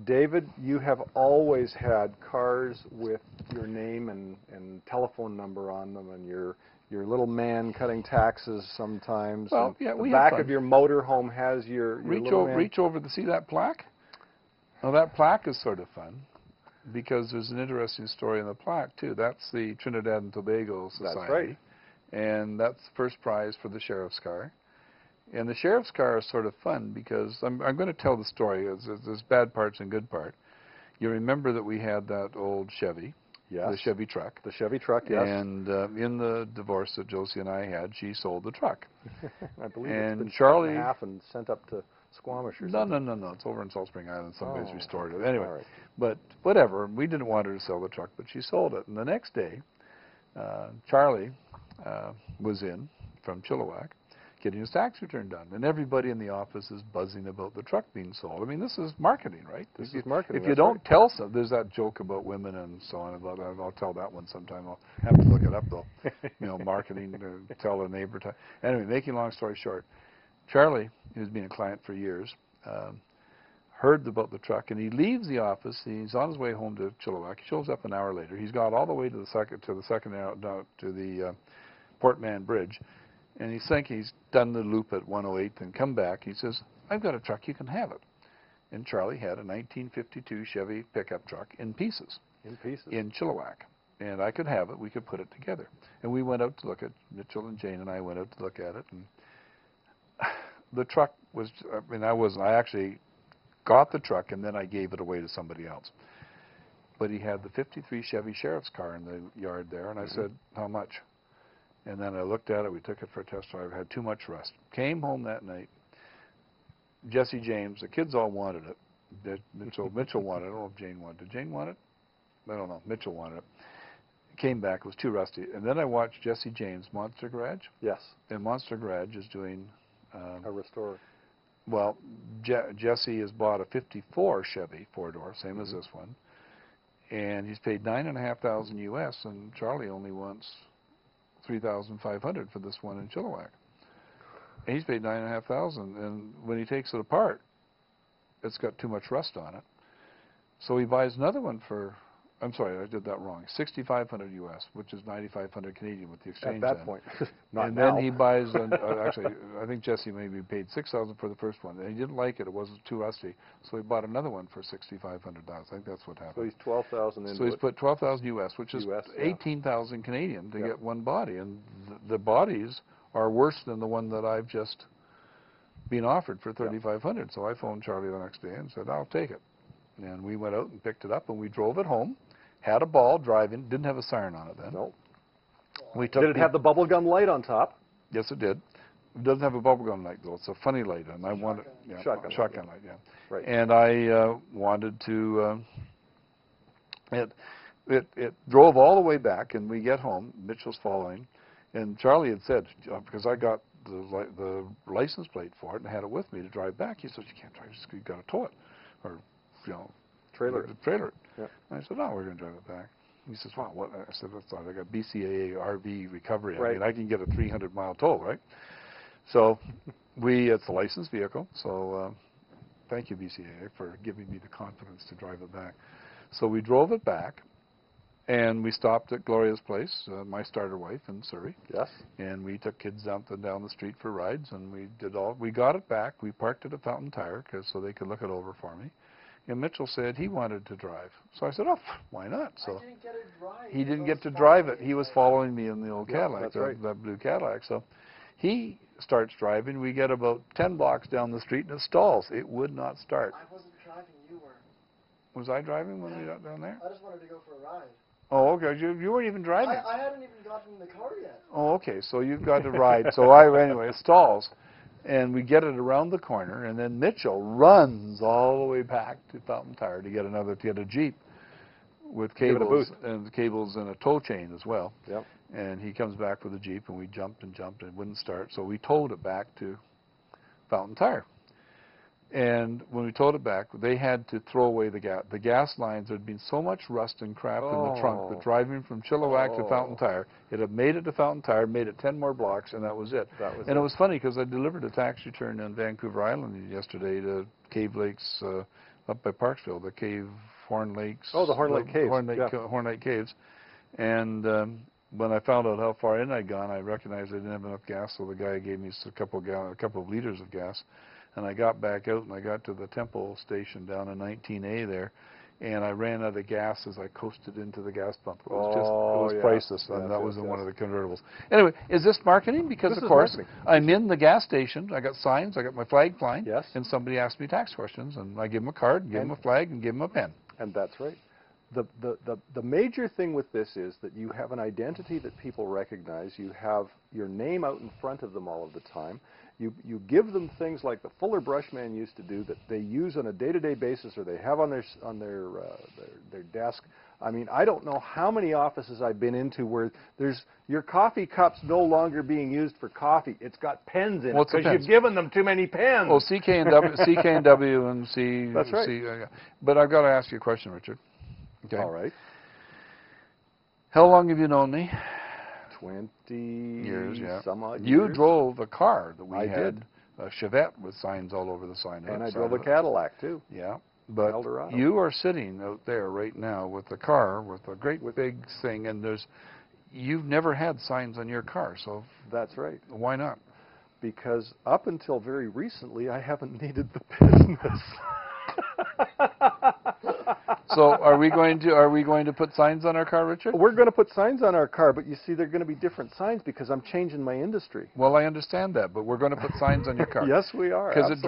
David, you have always had cars with your name and telephone number on them, and your little man cutting taxes sometimes. Well, yeah, the back of your motorhome has your little man. Reach over to see that plaque. Well, that plaque is sort of fun because there's an interesting story in the plaque too. That's the Trinidad and Tobago Society. That's right. And that's the first prize for the sheriff's car. And the sheriff's car is sort of fun because I'm going to tell the story. There's bad parts and good part. You remember that we had that old Chevy, yes, the Chevy truck. The Chevy truck, yes. And in the divorce that Josie and I had, she sold the truck. I believe and it's been Charlie, cut in half and sent up to Squamish or something. No. It's over in Salt Spring Island. Somebody's restored it. Anyway, right. But whatever. We didn't want her to sell the truck, but she sold it. And the next day, Charlie was in from Chilliwack getting his tax return done. And everybody in the office is buzzing about the truck being sold. I mean, this is marketing, right? This is marketing. If you don't tell some, there's that joke about women and so on. About I'll tell that one sometime. I'll have to look it up, though. You know, marketing, tell a neighbor. Anyway, making a long story short, Charlie, who's been a client for years, heard about the truck, and he leaves the office. He's on his way home to Chilliwack. He shows up an hour later. He's got all the way to the Port Mann Bridge, and he's thinking he's done the loop at 108th and come back. He says, "I've got a truck. You can have it." And Charlie had a 1952 Chevy pickup truck in pieces. In Chilliwack. And I could have it. We could put it together. And we went out to look at Mitchell and Jane and I went out to look at it. And the truck was, I actually got the truck and then I gave it away to somebody else. But he had the 53 Chevy Sherrif's car in the yard there, and I said, "How much?" And then I looked at it, we took it for a test drive, it had too much rust. Came home that night, Jesse James, the kids all wanted it. Mitchell wanted it. I don't know if Jane wanted it. Did Jane want it? I don't know. Mitchell wanted it. Came back, it was too rusty. And then I watched Jesse James' Monster Garage. Yes. And Monster Garage is doing... a restore. Well, Jesse has bought a 54 Chevy four-door, same as this one. And he's paid $9,500 US, and Charlie only wants $3,500 for this one in Chilliwack. And he's paid $9,500, and when he takes it apart, it's got too much rust on it. So he buys another one for, I'm sorry, I did that wrong, $6,500 US, which is $9,500 Canadian with the exchange. At that point, not and now. then he buys, actually, I think Jesse maybe paid $6,000 for the first one. And he didn't like it; it wasn't too rusty, so he bought another one for $6,500. I think that's what happened. So he's $12,000 into it. So he's put $12,000 US, which is $18,000 Canadian to get one body, and the bodies are worse than the one that I've just been offered for $3,500. So I phoned Charlie the next day and said, "I'll take it." And we went out and picked it up, and we drove it home. Had a ball driving. Didn't have a siren on it then. No. We took Did it have the bubblegum light on top? Yes, it did. It doesn't have a bubblegum light, though. It's a funny light, and I wanted... Yeah, shotgun light, yeah. Right. And I wanted to... It drove all the way back, and we get home. Mitchell's following. And Charlie had said, because I got the license plate for it and had it with me to drive back, he said, "You can't drive it. You've got to tow it." Or, trailer it. Yeah. And I said, "No, we're going to drive it back." He says, "Wow, what?" I said, "That's all. I got BCAA RV recovery. Right. I mean, I can get a 300-mile tow, right?" So it's a licensed vehicle. So thank you, BCAA, for giving me the confidence to drive it back. So we drove it back, and we stopped at Gloria's place, my starter wife in Surrey. Yes. And we took kids down the street for rides, and we got it back. We parked it at Fountain Tire so they could look it over for me. And Mitchell said he wanted to drive. So I said, "Oh, why not?" So I didn't get to drive. he didn't get to drive it. He was following me in the old Cadillac, that's right. that blue Cadillac. So he starts driving. We get about 10 blocks down the street, and it stalls. It would not start. I wasn't driving. You were. Was I driving when we got down there? I just wanted to go for a ride. Oh, okay. You weren't even driving. I hadn't even gotten in the car yet. Oh, okay. So you've got to ride. So anyway, it stalls. And we get it around the corner, and then Mitchell runs all the way back to Fountain Tire to get a Jeep with cables and a tow chain as well. Yep. And he comes back with a Jeep, and we jumped and it wouldn't start. So we towed it back to Fountain Tire. And when we towed it back, they had to throw away the gas. The gas lines, there had been so much rust and crap in the trunk that driving from Chilliwack to Fountain Tire, it had made it to Fountain Tire, made it 10 more blocks, and that was it. It was funny because I delivered a tax return on Vancouver Island yesterday to Cave Lakes up by Parksville, the cave, Horn Lakes. Oh, the Horn Lake Caves. Horn Lake Caves. And when I found out how far in I'd gone, I recognized I didn't have enough gas, so the guy gave me a couple of liters of gas. And I got back out, and I got to the Temple station down in 19A there, and I ran out of gas as I coasted into the gas pump. It was priceless, and that was in one of the convertibles. Anyway, is this marketing? Because, of course, I'm in the gas station. I got signs. I got my flag flying. Yes. And somebody asked me tax questions, and I give them a card, give them a flag, and give them a pen. And that's right. The major thing with this is that you have an identity that people recognize. You have your name out in front of them all of the time. You give them things like the Fuller Brushman used to do that they use on a day-to-day basis, or they have on their desk. I mean, I don't know how many offices I've been into where there's your coffee cup's no longer being used for coffee. It's got pens in it because you've given them too many pens. Oh, CK&W and C. That's right. But I've got to ask you a question, Richard. Okay. All right. How long have you known me? 20 years, yeah. Some odd You years. drove a car that we I had, did. a Chevette with signs all over the sign. And I drove a Cadillac, too. Yeah. But Eldorado. you are sitting out there right now with a car with a great big thing, and you've never had signs on your car, so That's right. why not? Because up until very recently, I haven't needed the business. So are we going to put signs on our car, Richard? We're going to put signs on our car, but you see, they're going to be different signs because I'm changing my industry. Well, I understand that, but we're going to put signs on your car. Yes, we are. Because it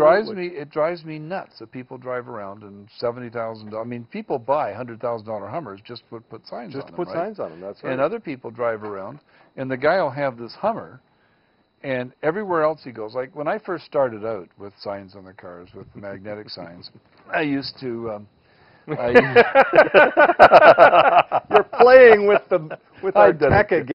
drives me nuts that people drive around and $70,000. I mean, people buy $100,000 Hummers just to put signs on them. Just to put signs on them. That's right. And other people drive around, and the guy will have this Hummer, and everywhere else he goes. Like when I first started out with signs on the cars, with magnetic signs, I used to. You're playing with our tech again.